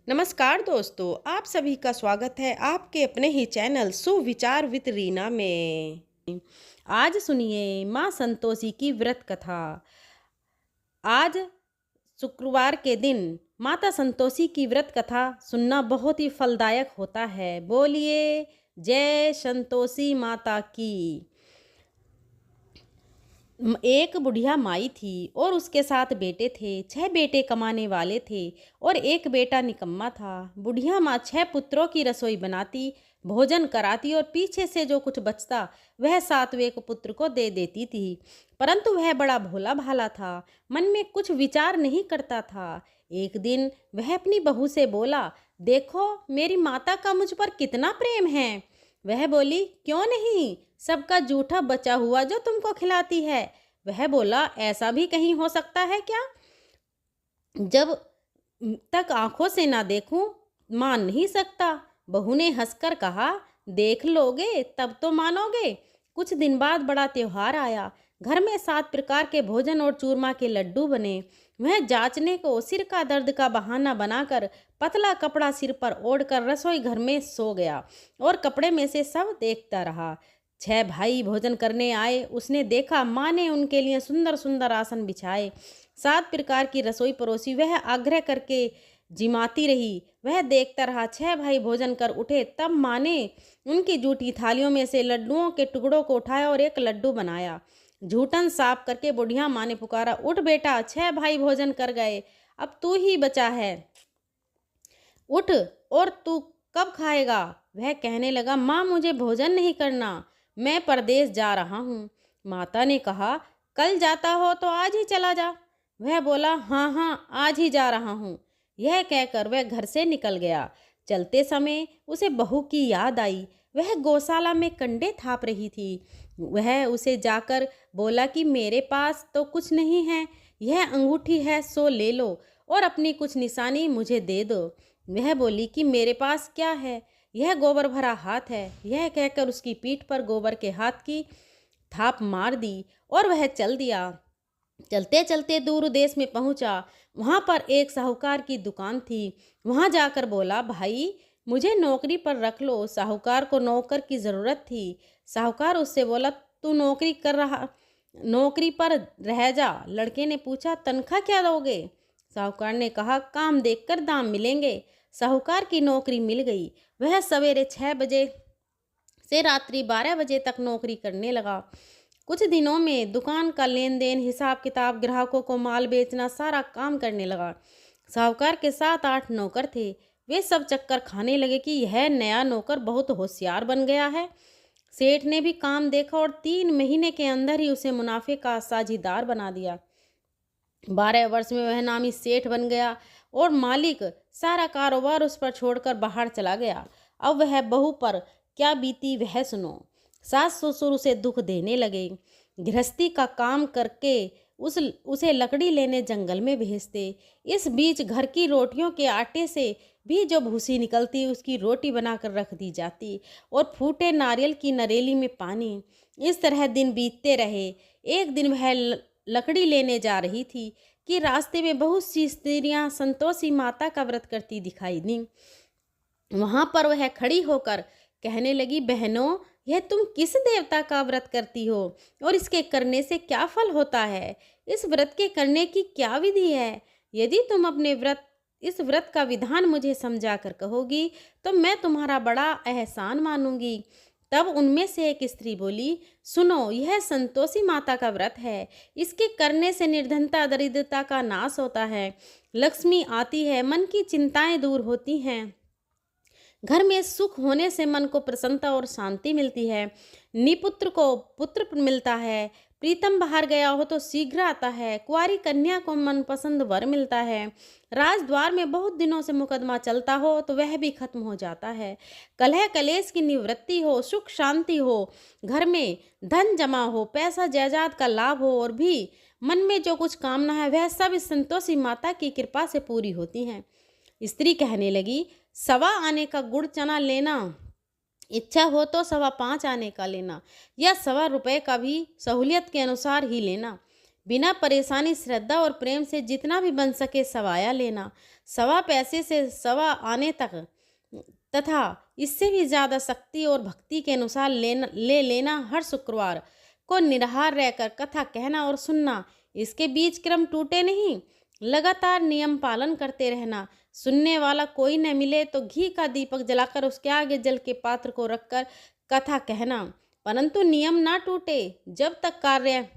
नमस्कार दोस्तों, आप सभी का स्वागत है आपके अपने ही चैनल सुविचार विद रीना में। आज सुनिए माँ संतोषी की व्रत कथा। आज शुक्रवार के दिन माता संतोषी की व्रत कथा सुनना बहुत ही फलदायक होता है। बोलिए जय संतोषी माता की। एक बुढ़िया माई थी और उसके 7 बेटे थे। 6 बेटे कमाने वाले थे और एक बेटा निकम्मा था। बुढ़िया माँ 6 पुत्रों की रसोई बनाती, भोजन कराती और पीछे से जो कुछ बचता वह 7वें को पुत्र को दे देती थी। परंतु वह बड़ा भोला भाला था, मन में कुछ विचार नहीं करता था। एक दिन वह अपनी बहू से बोला, देखो मेरी माता का मुझ पर कितना प्रेम है। वह बोली, क्यों नहीं, सबका जूठा बचा हुआ जो तुमको खिलाती है। वह बोला, ऐसा भी कहीं हो सकता है क्या? जब तक आंखों से ना देखूं मान नहीं सकता। बहू ने हंसकर कहा, देख लोगे तब तो मानोगे। कुछ दिन बाद बड़ा त्योहार आया। घर में 7 प्रकार के भोजन और चूरमा के लड्डू बने। वह जांचने को सिर का दर्द का बहाना बनाकर पतला कपड़ा सिर पर ओढ़कर रसोई घर में सो गया और कपड़े में से सब देखता रहा। 6 भाई भोजन करने आए। उसने देखा माँ ने उनके लिए सुंदर सुंदर आसन बिछाए, 7 प्रकार की रसोई परोसी। वह आग्रह करके जिमाती रही। वह देखता रहा। 6 भाई भोजन कर उठे, तब माँ ने उनकी जूठी थालियों में से लड्डुओं के टुकड़ों को उठाया और एक लड्डू बनाया। झूठन साफ करके बुढ़िया माँ ने पुकारा, उठ बेटा, 6 भाई भोजन कर गए, अब तू ही बचा है, उठ, और तू कब खाएगा? वह कहने लगा, माँ मुझे भोजन नहीं करना, मैं परदेश जा रहा हूँ। माता ने कहा, कल जाता हो तो आज ही चला जा। वह बोला, हाँ हाँ आज ही जा रहा हूँ। यह कहकर वह घर से निकल गया। चलते समय उसे बहू की याद आई। वह गौशाला में कंडे थाप रही थी। वह उसे जाकर बोला कि मेरे पास तो कुछ नहीं है, यह अंगूठी है, सो ले लो और अपनी कुछ निशानी मुझे दे दो। वह बोली कि मेरे पास क्या है, यह गोबर भरा हाथ है। यह कहकर उसकी पीठ पर गोबर के हाथ की थाप मार दी और वह चल दिया। चलते चलते दूर देश में पहुंचा। वहां पर एक साहूकार की दुकान थी। वहां जाकर बोला, भाई मुझे नौकरी पर रख लो। साहूकार को नौकर की ज़रूरत थी। साहूकार उससे बोला, तू नौकरी पर रह जा। लड़के ने पूछा, तनख्वाह क्या दोगे? साहूकार ने कहा, काम देखकर दाम मिलेंगे। साहूकार की नौकरी मिल गई। वह सवेरे 6 बजे से रात्रि 12 बजे तक नौकरी करने लगा। कुछ दिनों में दुकान का लेन देन, हिसाब किताब, ग्राहकों को माल बेचना, सारा काम करने लगा। साहूकार के 7-8 नौकर थे। वे सब चक्कर खाने लगे कि यह नया नौकर बहुत होशियार बन गया है। सेठ ने भी काम देखा और 3 महीने के अंदर ही उसे मुनाफे का साझीदार बना दिया। 12 वर्ष में वह नामी सेठ बन गया और मालिक सारा कारोबार उस पर छोड़कर बाहर चला गया। अब वह बहू पर क्या बीती वह सुनो। सास ससुर उसे दुख देने लगे। गृहस्थी का काम करके उसे लकड़ी लेने जंगल में भेजते। इस बीच घर की रोटियों के आटे से भी जो भूसी निकलती उसकी रोटी बनाकर रख दी जाती और फूटे नारियल की नरेली में पानी। इस तरह दिन बीतते रहे। एक दिन वह लकड़ी लेने जा रही थी कि रास्ते में बहुत सी स्त्रियां संतोषी माता का व्रत करती दिखाई दी। वहां पर वह खड़ी होकर कहने लगी, बहनों यह तुम किस देवता का व्रत करती हो और इसके करने से क्या फल होता है? इस व्रत के करने की क्या विधि है? यदि तुम इस व्रत का विधान मुझे समझा कर कहोगी तो मैं तुम्हारा बड़ा एहसान मानूंगी। तब उनमें से एक स्त्री बोली, सुनो, यह संतोषी माता का व्रत है। इसके करने से निर्धनता दरिद्रता का नाश होता है, लक्ष्मी आती है, मन की चिंताएं दूर होती हैं, घर में सुख होने से मन को प्रसन्नता और शांति मिलती है, निपुत्र को पुत्र मिलता है, प्रीतम बाहर गया हो तो शीघ्र आता है, कुंवारी कन्या को मनपसंद वर मिलता है, राजद्वार में बहुत दिनों से मुकदमा चलता हो तो वह भी खत्म हो जाता है, कलह कलेश की निवृत्ति हो, सुख शांति हो, घर में धन जमा हो, पैसा जायदाद का लाभ हो और भी मन में जो कुछ कामना है वह सब इस संतोषी माता की कृपा से पूरी होती हैं। स्त्री कहने लगी, 1.25 आने का गुड़ चना लेना, इच्छा हो तो 5.25 आने का लेना, या 1.25 रुपये का भी सहूलियत के अनुसार ही लेना। बिना परेशानी श्रद्धा और प्रेम से जितना भी बन सके सवाया लेना। सवा पैसे से सवा आने तक तथा इससे भी ज़्यादा शक्ति और भक्ति के अनुसार ले लेना। हर शुक्रवार को निराहार रहकर कथा कहना और सुनना। इसके बीच क्रम टूटे नहीं, लगातार नियम पालन करते रहना। सुनने वाला कोई न मिले तो घी का दीपक जलाकर उसके आगे जल के पात्र को रखकर कथा कहना, परंतु नियम ना टूटे। जब तक कार्य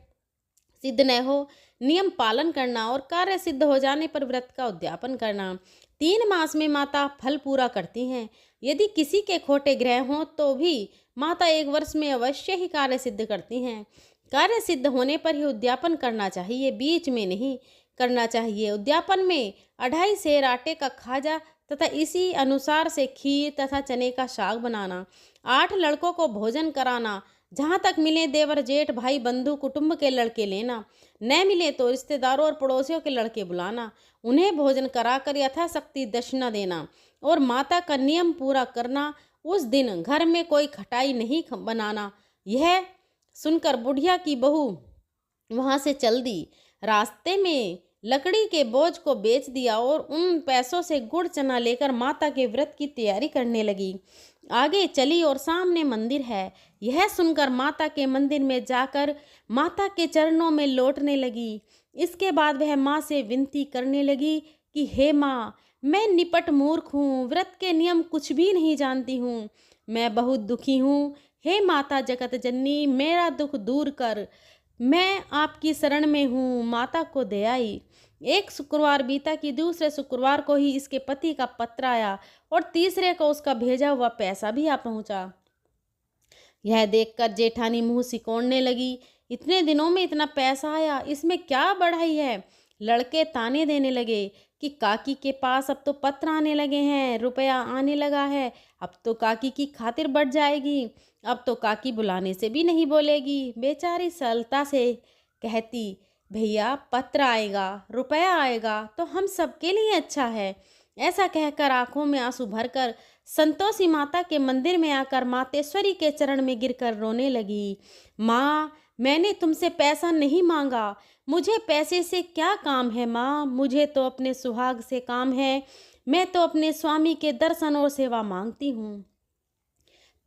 सिद्ध न हो नियम पालन करना और कार्य सिद्ध हो जाने पर व्रत का उद्यापन करना। 3 मास में माता फल पूरा करती हैं। यदि किसी के खोटे ग्रह हों तो भी माता 1 वर्ष में अवश्य ही कार्य सिद्ध करती हैं। कार्य सिद्ध होने पर ही उद्यापन करना चाहिए, बीच में नहीं करना चाहिए। उद्यापन में 2.5 सेर आटे का खाजा तथा इसी अनुसार से खीर तथा चने का साग बनाना। 8 लड़कों को भोजन कराना। जहाँ तक मिले देवर जेठ भाई बंधु कुटुंब के लड़के लेना, न मिले तो रिश्तेदारों और पड़ोसियों के लड़के बुलाना। उन्हें भोजन कराकर यथाशक्ति दक्षिणा देना और माता का नियम पूरा करना। उस दिन घर में कोई खटाई नहीं बनाना। यह सुनकर बुढ़िया की बहू वहाँ से चल दी। रास्ते में लकड़ी के बोझ को बेच दिया और उन पैसों से गुड़ चना लेकर माता के व्रत की तैयारी करने लगी। आगे चली और सामने मंदिर है। यह सुनकर माता के मंदिर में जाकर माता के चरणों में लौटने लगी। इसके बाद वह माँ से विनती करने लगी कि हे माँ, मैं निपट मूर्ख हूँ, व्रत के नियम कुछ भी नहीं जानती हूँ, मैं बहुत दुखी हूँ। हे माता जगत जननी, मेरा दुख दूर कर, मैं आपकी शरण में हूँ। माता को दे आई। एक शुक्रवार बीता कि दूसरे शुक्रवार को ही इसके पति का पत्र आया और तीसरे को उसका भेजा हुआ पैसा भी आ पहुंचा। यह देखकर जेठानी मुंह सिकोड़ने लगी। इतने दिनों में इतना पैसा आया, इसमें क्या बढ़ाई है। लड़के ताने देने लगे कि काकी के पास अब तो पत्र आने लगे हैं, रुपया आने लगा है, अब तो काकी की खातिर बढ़ जाएगी, अब तो काकी बुलाने से भी नहीं बोलेगी। बेचारी सरलता से कहती, भैया पत्र आएगा, रुपया आएगा तो हम सबके लिए अच्छा है। ऐसा कहकर आंखों में आंसू भरकर संतोषी माता के मंदिर में आकर मातेश्वरी के चरण में गिरकर रोने लगी। माँ, मैंने तुमसे पैसा नहीं मांगा, मुझे पैसे से क्या काम है माँ, मुझे तो अपने सुहाग से काम है, मैं तो अपने स्वामी के दर्शन और सेवा मांगती हूँ।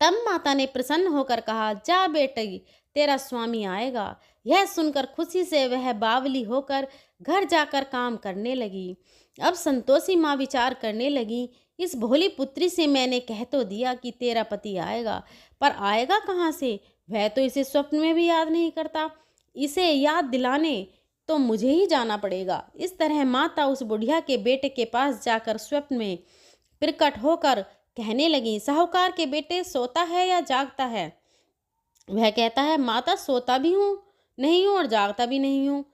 तब माता ने प्रसन्न होकर कहा, जा बेटी, तेरा स्वामी आएगा। यह सुनकर खुशी से वह बावली होकर घर जाकर काम करने लगी। अब संतोषी माँ विचार करने लगी, इस भोली पुत्री से मैंने कह तो दिया कि तेरा पति आएगा, पर आएगा कहाँ से, वह तो इसे स्वप्न में भी याद नहीं करता। इसे याद दिलाने तो मुझे ही जाना पड़ेगा। इस तरह माता उस बुढ़िया के बेटे के पास जाकर स्वप्न में प्रकट होकर कहने लगी, साहूकार के बेटे सोता है या जागता है। वह कहता है, माता सोता भी हूँ नहीं हूँ और जागता भी नहीं हूँ,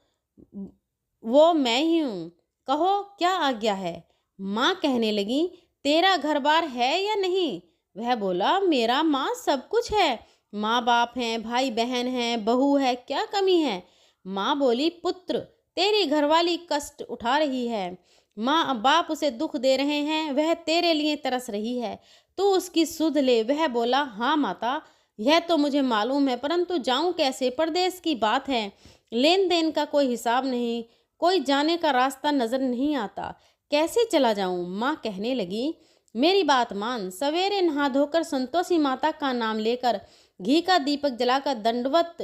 वो मैं ही हूँ, कहो क्या आज्ञा है। माँ कहने लगी, तेरा घर बार है या नहीं। वह बोला, मेरा माँ सब कुछ है, माँ बाप हैं, भाई बहन हैं, बहू है, क्या कमी है। माँ बोली, पुत्र, तेरी घरवाली कष्ट उठा रही है, माँ बाप उसे दुख दे रहे हैं, वह तेरे लिए तरस रही है, तू उसकी सुध ले। वह बोला, हाँ माता, यह तो मुझे मालूम है, परंतु जाऊं कैसे, परदेश की बात है, लेन देन का कोई हिसाब नहीं, कोई जाने का रास्ता नजर नहीं आता, कैसे चला जाऊं। माँ कहने लगी, मेरी बात मान, सवेरे नहा धोकर संतोषी माता का नाम लेकर घी का दीपक जलाकर दंडवत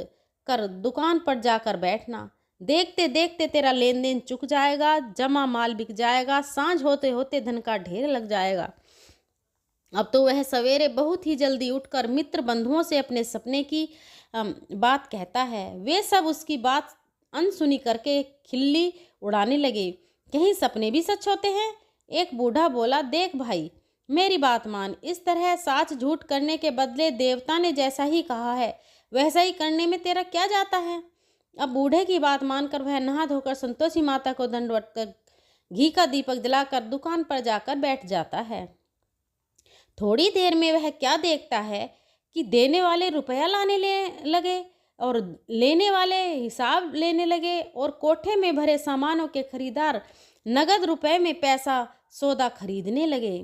कर दुकान पर जाकर बैठना। देखते देखते तेरा लेन देन चुक जाएगा, जमा माल बिक जाएगा, सांझ होते होते धन का ढेर लग जाएगा। अब तो वह सवेरे बहुत ही जल्दी उठकर मित्र बंधुओं से अपने सपने की बात कहता है। वे सब उसकी बात अनसुनी करके खिल्ली उड़ाने लगे, कहीं सपने भी सच होते हैं। एक बूढ़ा बोला, देख भाई, मेरी बात मान, इस तरह साच झूठ करने के बदले देवता ने जैसा ही कहा है वैसा ही करने में तेरा क्या जाता है। अब बूढ़े की बात मानकर वह नहा धोकर संतोषी माता को दंडवत कर घी का दीपक जलाकर दुकान पर जाकर बैठ जाता है। थोड़ी देर में वह क्या देखता है कि देने वाले रुपया लाने लगे और लेने वाले हिसाब लेने लगे और कोठे में भरे सामानों के खरीदार नगद रुपए में पैसा सौदा खरीदने लगे।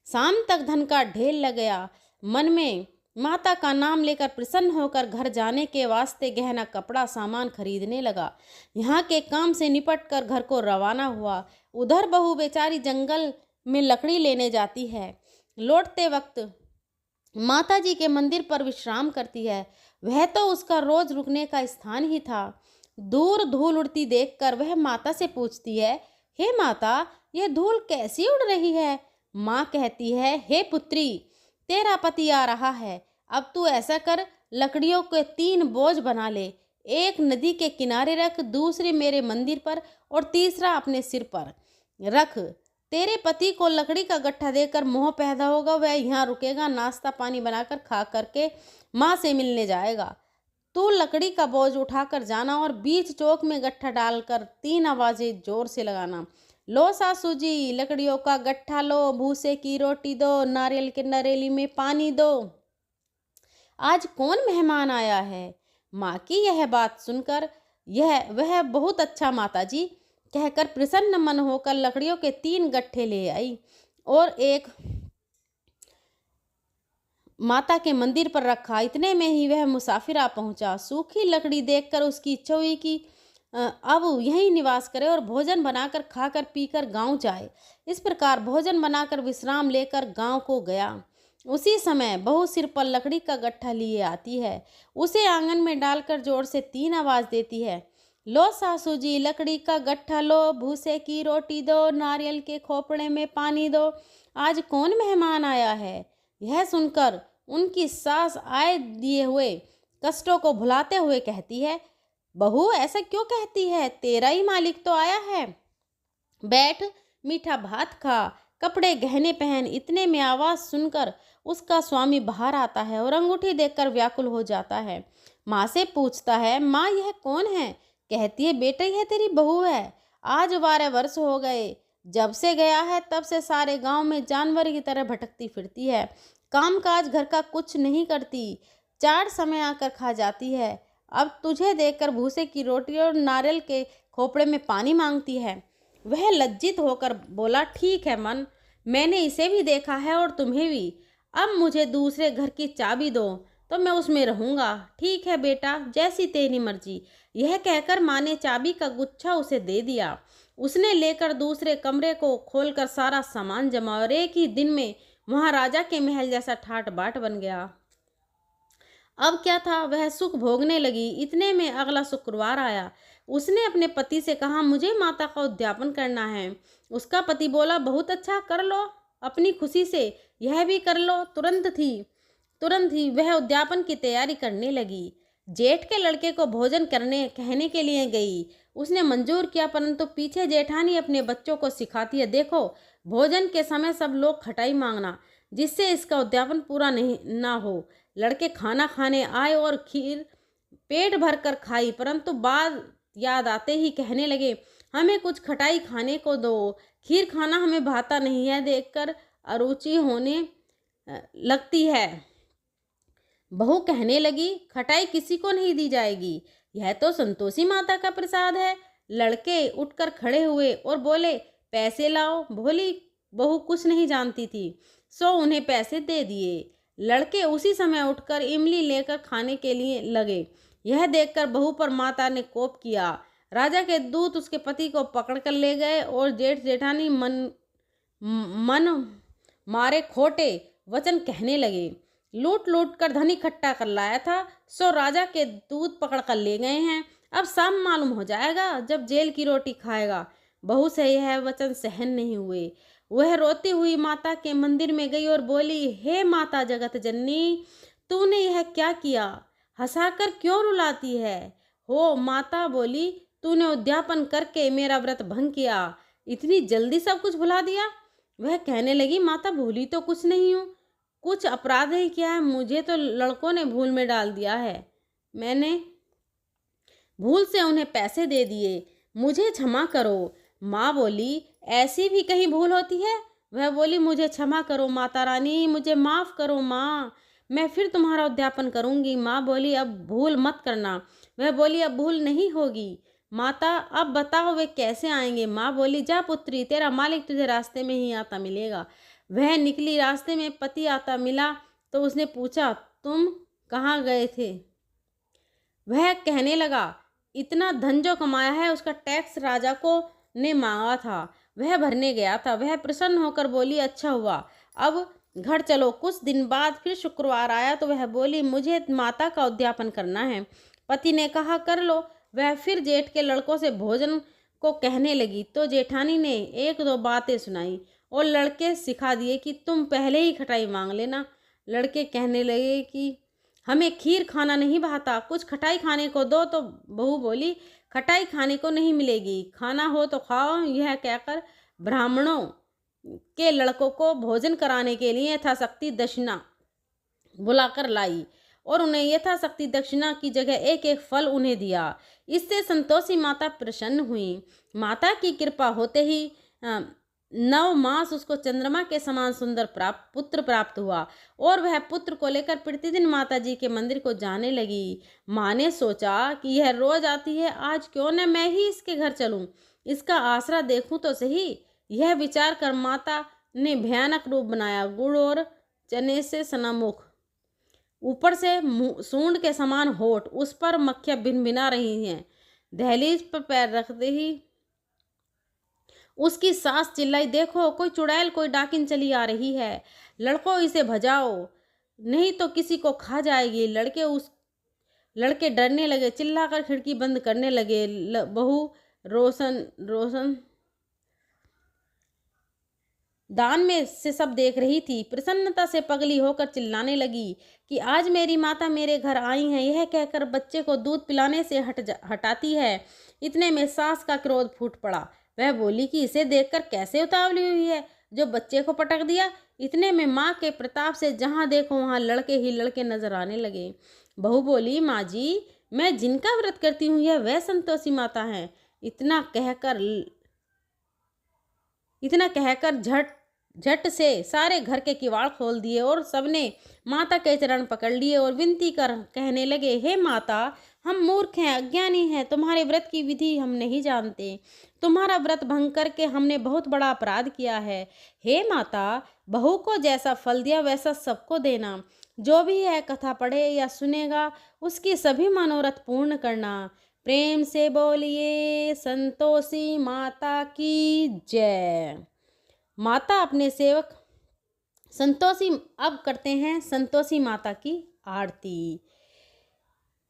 शाम तक धन का ढेर लग गया। मन में माता का नाम लेकर प्रसन्न होकर घर जाने के वास्ते गहना कपड़ा सामान खरीदने लगा। यहाँ के काम से निपट कर घर को रवाना हुआ। उधर बहू बेचारी जंगल में लकड़ी लेने जाती है। लौटते वक्त माता जी के मंदिर पर विश्राम करती है। वह तो उसका रोज रुकने का स्थान ही था। दूर धूल उड़ती देखकर वह माता से पूछती है, हे माता, यह धूल कैसी उड़ रही है? माँ कहती है, हे पुत्री, तेरा पति आ रहा है। अब तू ऐसा कर, लकड़ियों के 3 बोझ बना ले। एक नदी के किनारे रख, दूसरी मेरे मंदिर पर और तीसरा अपने सिर पर रख। तेरे पति को लकड़ी का गट्ठा देकर मोह पैदा होगा। वह यहाँ रुकेगा, नाश्ता पानी बनाकर खा करके माँ से मिलने जाएगा। तू लकड़ी का बोझ उठाकर जाना और बीच चौक में गट्ठा डालकर 3 आवाजें जोर से लगाना, लो सासू जी, लकड़ियों का गट्ठा लो, भूसे की रोटी दो, नारियल के नरेली में पानी दो। आज कौन मेहमान आया है? माँ की यह बात सुनकर वह बहुत अच्छा माता जी कहकर प्रसन्न मन होकर लकड़ियों के 3 गट्ठे ले आई और एक माता के मंदिर पर रखा। इतने में ही वह मुसाफिर आ पहुंचा। सूखी लकड़ी देखकर उसकी इच्छा हुई कि अब यहीं निवास करे और भोजन बनाकर खाकर पीकर गांव जाए। इस प्रकार भोजन बनाकर विश्राम लेकर गांव को गया। उसी समय बहू सिर पर लकड़ी का गट्ठा लिए आती है। उसे आंगन में डालकर जोर से 3 आवाज देती है, लो सासू जी, लकड़ी का गट्ठा लो, भूसे की रोटी दो, नारियल के खोपड़े में पानी दो। आज कौन मेहमान आया है? यह सुनकर उनकी सास आए दिए हुए कष्टों को भुलाते हुए कहती है, बहू ऐसा क्यों कहती है? तेरा ही मालिक तो आया है। बैठ, मीठा भात खा, कपड़े गहने पहन। इतने में आवाज सुनकर उसका स्वामी बाहर आता है और अंगूठी देखकर व्याकुल हो जाता है। माँ से पूछता है, माँ यह कौन है? कहती है, बेटा यह तेरी बहू है। आज 12 वर्ष हो गए जब से गया है, तब से सारे गांव में जानवर की तरह भटकती फिरती है। काम काज घर का कुछ नहीं करती, 4 समय आकर खा जाती है। अब तुझे देखकर भूसे की रोटी और नारियल के खोपड़े में पानी मांगती है। वह लज्जित होकर बोला, ठीक है मन, मैंने इसे भी देखा है और तुम्हें भी। अब मुझे दूसरे घर की चाबी दो तो मैं उसमें रहूँगा। ठीक है बेटा, जैसी तेरी मर्जी। यह कहकर माँ ने चाबी का गुच्छा उसे दे दिया। उसने लेकर दूसरे कमरे को खोलकर सारा सामान जमा और एक ही दिन में वहाँ राजा के महल जैसा ठाट बाट बन गया। अब क्या था, वह सुख भोगने लगी। इतने में अगला शुक्रवार आया। उसने अपने पति से कहा, मुझे माता का उद्यापन करना है। उसका पति बोला, बहुत अच्छा, कर लो, अपनी खुशी से यह भी कर लो। तुरंत ही वह उद्यापन की तैयारी करने लगी। जेठ के लड़के को भोजन करने कहने के लिए गई। उसने मंजूर किया, परंतु पीछे जेठानी अपने बच्चों को सिखाती है, देखो भोजन के समय सब लोग खटाई मांगना, जिससे इसका उद्यापन पूरा नहीं ना हो। लड़के खाना खाने आए और खीर पेट भर कर खाई, परंतु बाद याद आते ही कहने लगे, हमें कुछ खटाई खाने को दो, खीर खाना हमें भाता नहीं है, देखकर अरुचि होने लगती है। बहू कहने लगी, खटाई किसी को नहीं दी जाएगी, यह तो संतोषी माता का प्रसाद है। लड़के उठकर खड़े हुए और बोले, पैसे लाओ। भोली बहू कुछ नहीं जानती थी, सो उन्हें पैसे दे दिए। लड़के उसी समय उठकर इमली लेकर खाने के लिए लगे। यह देखकर बहू पर माता ने कोप किया। राजा के दूत उसके पति को पकड़कर ले गए और जेठ जेठानी मन मारे खोटे वचन कहने लगे। लूट लूट कर धन इकट्ठा कर लाया था, सो राजा के दूत पकड़ कर ले गए हैं। अब शाम मालूम हो जाएगा जब जेल की रोटी खाएगा। बहू से यह वचन सहन नहीं हुए। वह रोती हुई माता के मंदिर में गई और बोली, हे माता जगत जननी, तूने यह क्या किया? हंसाकर क्यों रुलाती है? हो माता बोली, तूने उद्यापन करके मेरा व्रत भंग किया, इतनी जल्दी सब कुछ भुला दिया। वह कहने लगी, माता भूली तो कुछ नहीं हूँ, कुछ अपराध ही किया है, मुझे तो लड़कों ने भूल में डाल दिया है, मैंने भूल से उन्हें पैसे दे दिए, मुझे क्षमा करो। माँ बोली, ऐसी भी कहीं भूल होती है? वह बोली, मुझे क्षमा करो माता रानी, मुझे माफ़ करो माँ, मैं फिर तुम्हारा उद्यापन करूँगी। माँ बोली, अब भूल मत करना। वह बोली, अब भूल नहीं होगी। माता, अब बताओ वे कैसे आएंगे? माँ बोली, जा पुत्री, तेरा मालिक तुझे रास्ते में ही आता मिलेगा। वह निकली, रास्ते में पति आता मिला तो उसने पूछा, तुम कहाँ गए थे? वह कहने लगा, इतना धन जो कमाया है उसका टैक्स राजा को ने मांगा था, वह भरने गया था। वह प्रसन्न होकर बोली, अच्छा हुआ, अब घर चलो। कुछ दिन बाद फिर शुक्रवार आया तो वह बोली, मुझे माता का उद्यापन करना है। पति ने कहा, कर लो। वह फिर जेठ के लड़कों से भोजन को कहने लगी तो जेठानी ने एक दो बातें सुनाई और लड़के सिखा दिए कि तुम पहले ही खटाई मांग लेना। लड़के कहने लगे कि हमें खीर खाना नहीं भाता, कुछ खटाई खाने को दो। तो बहू बोली, खटाई खाने को नहीं मिलेगी, खाना हो तो खाओ। यह कहकर ब्राह्मणों के लड़कों को भोजन कराने के लिए यथाशक्ति दक्षिणा बुलाकर लाई और उन्हें यथाशक्ति दक्षिणा की जगह एक एक फल उन्हें दिया। इससे संतोषी माता प्रसन्न हुई। माता की कृपा होते ही 9 मास उसको चंद्रमा के समान सुंदर पुत्र प्राप्त हुआ और वह पुत्र को लेकर प्रतिदिन माता जी के मंदिर को जाने लगी। माँ ने सोचा कि यह रोज आती है, आज क्यों न मैं ही इसके घर चलूं, इसका आसरा देखूं तो सही। यह विचार कर माता ने भयानक रूप बनाया, गुड़ और चने से सना मुख, ऊपर से सूंड के समान होठ, उस पर मक्खियां भिनभिना रही हैं। दहलीज पर पैर रखते ही उसकी सास चिल्लाई, देखो कोई चुड़ैल, कोई डाकिन चली आ रही है, लड़कों इसे भजाओ नहीं तो किसी को खा जाएगी। लड़के डरने लगे, चिल्लाकर खिड़की बंद करने लगे। बहू रोशन दान में से सब देख रही थी, प्रसन्नता से पगली होकर चिल्लाने लगी कि आज मेरी माता मेरे घर आई हैं। यह कहकर बच्चे को दूध पिलाने से हटाती है। इतने में सास का क्रोध फूट पड़ा। वह बोली कि इसे देखकर कैसे उतावली हुई है जो बच्चे को पटक दिया। इतने में माँ के प्रताप से जहाँ देखो वहाँ लड़के ही लड़के नजर आने लगे। बहू बोली, माँ जी, मैं जिनका व्रत करती हूँ यह वह संतोषी माता है। इतना कहकर झट से सारे घर के किवाड़ खोल दिए और सबने माता के चरण पकड़ लिए और विनती कर कहने लगे, हे माता, हम मूर्ख हैं, अज्ञानी हैं, तुम्हारे व्रत की विधि हम नहीं जानते। तुम्हारा व्रत भंग करके हमने बहुत बड़ा अपराध किया है। हे माता, बहू को जैसा फल दिया वैसा सबको देना। जो भी यह कथा पढ़े या सुनेगा उसकी सभी मनोरथ पूर्ण करना। प्रेम से बोलिए संतोषी माता की जय। माता अपने सेवक संतोषी अब करते हैं संतोषी माता की आरती।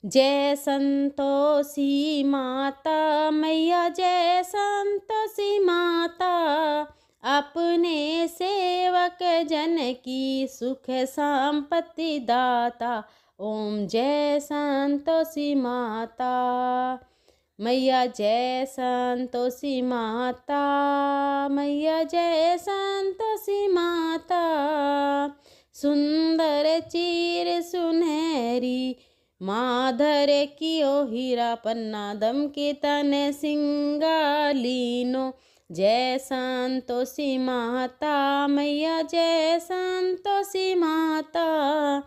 जय संतोषी माता मैया, जय संतोषी माता, अपने सेवक जन की सुख संपत्ति दाता। ओम जय संतोषी माता मैया, जय संतोषी माता मैया, जय संतोषी माता। सुंदर चीर सुनहरी माधर कियो हीरा पन्ना, दम के तन सिंगालीनो। जय संतोषी माता मैया, जय संतोषी माता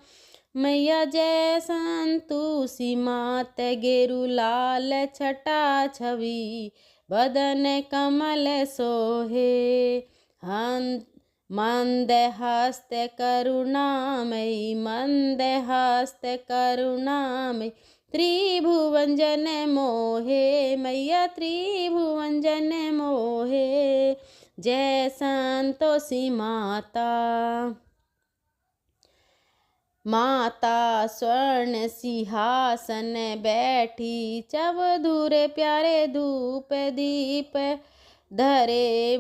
मैया, जय संतोषी मात। गेरु लाल छटा छवि बदन कमल सोहे, मंद हस्त करुणामयी, मंद हस्त करुणामयी। त्रिभुवन जन मोहे मैया, त्रिभुवन जन मोहे। जय संतोषी माता। माता स्वर्ण सिंहासन बैठी, चबधुर प्यारे धूप दीप धरे।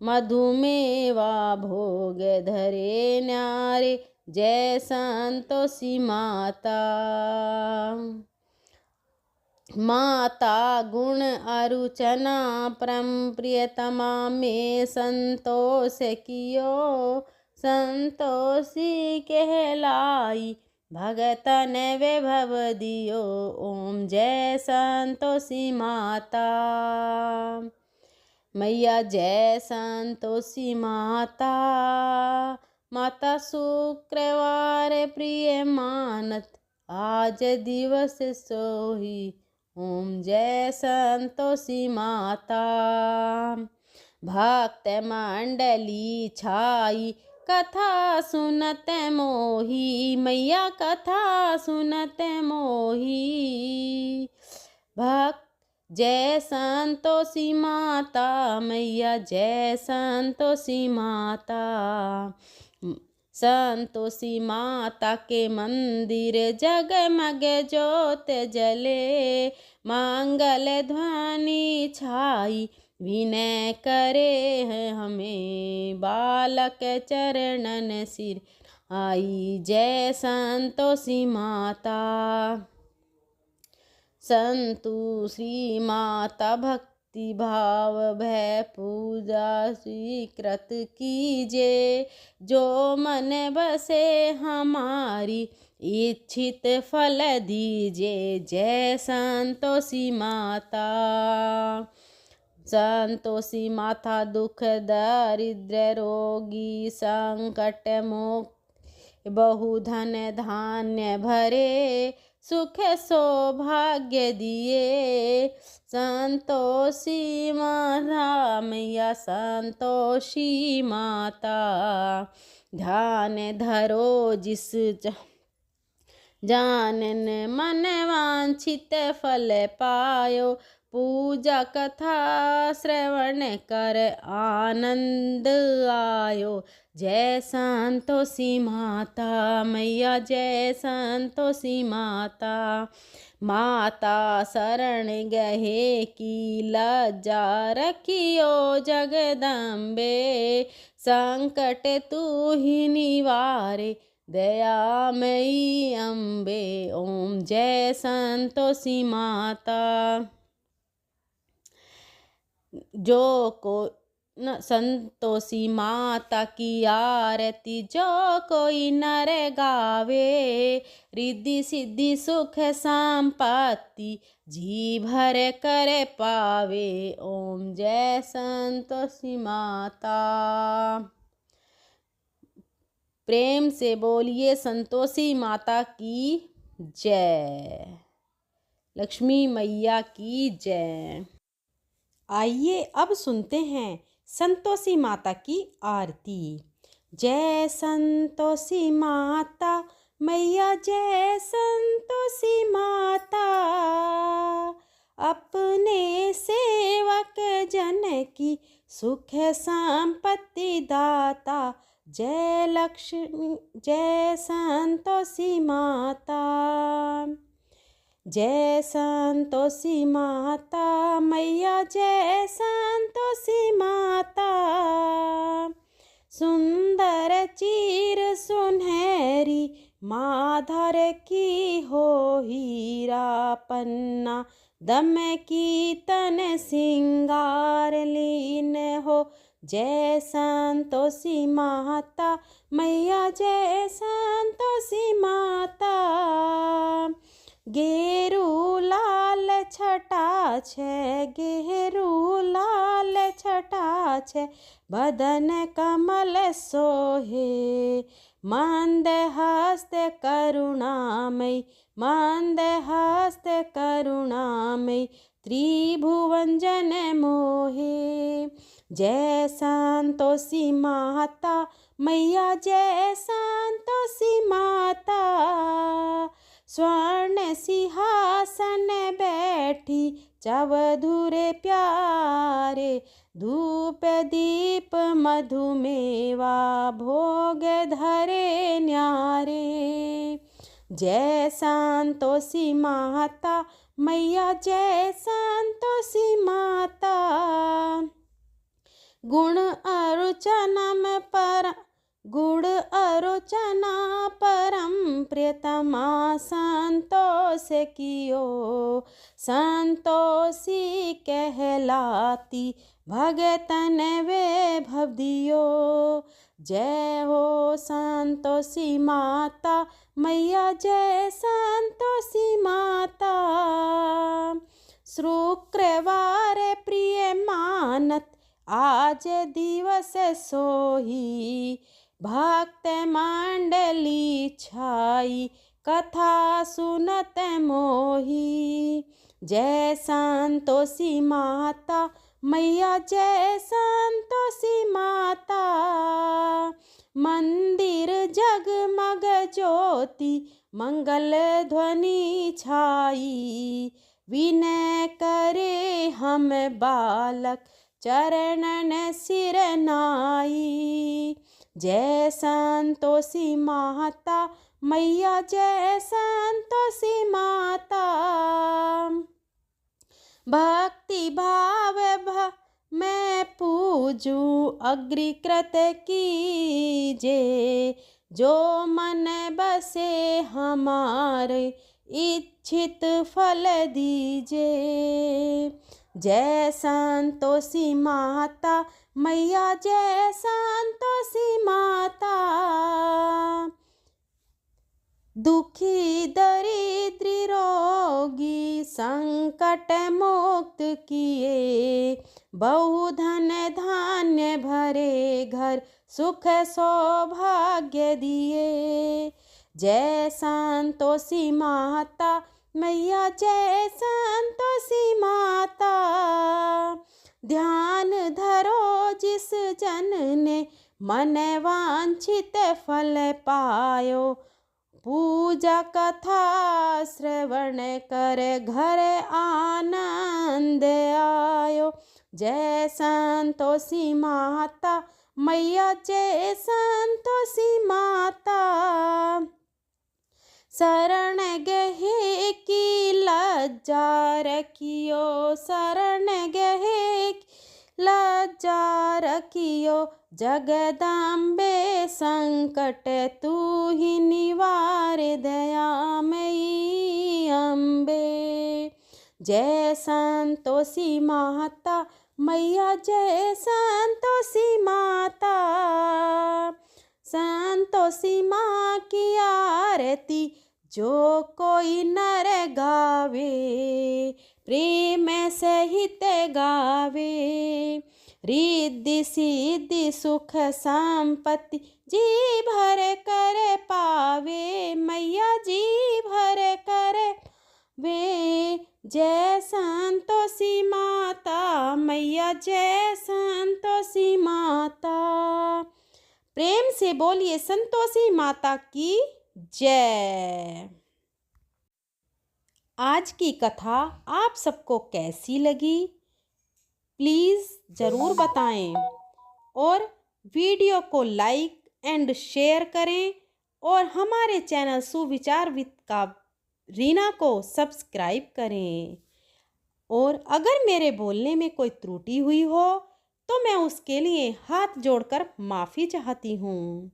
मधुमेवा भोग धरे न्यारे। जय संतोषी माता। माता गुण अरुचना परम प्रियतमा में संतोष कियो, संतोषी कहलाई भगतन वैभव दियो। ओम जय संतोषी माता मैया, जय संतोषी माता। माता शुक्रवार प्रिय मानत, आज दिवस सोही। ओम जय संतोषी माता। भक्त मंडली छाई कथा सुनत मोही, मैया कथा सुनत मोही। भक्त जय संतोषी माता, मैया जय संतोषी माता। संतोषी माता के मंदिर जगमग ज्योत जले, मंगल ध्वनि छाई विनय करे हैं हमें, बालक चरणन सिर आई। जय संतोषी माता। संतोषी माता भक्ति भाव भय पूजा स्वीकृत कीजे, जो मन बसे हमारी इच्छित फल दीजे। जय संतोषी माता। संतोषी माता दुख दारिद्र्य रोगी संकट मुक्त, बहुधन धान्य भरे सुख सौभाग्य दिए। संतोषी माता, मैया संतोषी माता। ध्यान धरो जिस जानन मन वांछित फल पायो, पूजा कथा श्रवण कर आनंद आयो। जय संतोषी माता, मैया जय संतोषी माता। माता शरण गहे की लज्जा रखियो जगदम्बे, संकट तू ही निवारे दयामयी अम्बे। ओम जय संतोषी माता। जो को संतोषी माता की आरती जो कोई नर गावे, रिद्धि सिद्धि सुख संपत्ति जी भर कर पावे। ओम जय संतोषी माता। प्रेम से बोलिए संतोषी माता की जय। लक्ष्मी मैया की जय। आइए अब सुनते हैं संतोषी माता की आरती। जय संतोषी माता, मैया जय संतोषी माता। अपने सेवक जन की सुख संपत्ति दाता, जय लक्ष्मी जय संतोषी माता। जय संतोषी माता, मैया जय संतोषी माता। सुंदर चीर सुनहरी माधर की हो, हीरा पन्ना दम की तन सिंगार लीन हो। जय संतोषी माता, मैया जय संतोषी माता। गेरू लाल छटा छे, गेरू लाल छटा छे, बदन कमल सोहे। मंद हस्त करुणामय, मंद हस्त करुणामय, त्रिभुवन जन मोहे। जय संतोषी माता, मैया जय संतोषी माता। स्वर्ण सिंहासन बैठी चवधुरे प्यारे, धूप दीप मधुमेवा भोग धरे न्यारे। जय संतोषी माता, मैया जय संतोषी माता। गुण अर्चनम पर गुण अर्चना परम प्रियतमा संतोष कियो। संतोषी कहलाती भगतन वैभव दियो। जय हो संतोषी माता, मैया जय संतोषी माता। शुक्रवार प्रिय मानत आज दिवस सोही, भक्त मंडली छाई कथा सुनत मोही। जय संतोषी माता, मैया जय संतोषी माता। मंदिर जगमग ज्योति मंगल ध्वनि छाई। विनय करे हम बालक चरणन सिर नाई। जय संतोषी माता मैया, जय संतोषी माता। भक्ति भाव मैं पूजूं अग्रिकृत कीजे। जो मन बसे हमारे इच्छित फल दीजे। जय संतोषी माता मैया, जय संतोषी माता। दुखी दरिद्री रोगी संकट मुक्त किए। बहुधन धान्य भरे घर सुख सौभाग्य दिए। जय संतोषी माता मैया, जय संतोषी माता। ध्यान धरो जिस जन ने मन वांछित फल पायो। पूजा कथा श्रवण कर घर आनंद आयो। जय संतोषी माता मैया, जय संतोषी माता। शरण गहे की लज्जा रखियो, शरण गहे की लज्जा रखियो। जगदम्बे संकट तू ही निवार दयामयी अम्बे। जय संतोषी माता मैया, जय संतोषी माता। संतोषी माँ की आरती जो कोई नर गावे। प्रेम सहित गावे। रिद्धि सिद्धि सुख संपत्ति जी भर कर पावे। मैया जी भर कर वे। जय संतोषी माता मैया, जय संतोषी माता। प्रेम से बोलिए संतोषी माता की जय। आज की कथा आप सबको कैसी लगी प्लीज़ ज़रूर बताएं और वीडियो को लाइक एंड शेयर करें और हमारे चैनल सुविचार विद रीना को सब्सक्राइब करें। और अगर मेरे बोलने में कोई त्रुटि हुई हो तो मैं उसके लिए हाथ जोड़कर माफ़ी चाहती हूँ।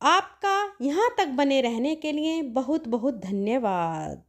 आपका यहाँ तक बने रहने के लिए बहुत बहुत धन्यवाद।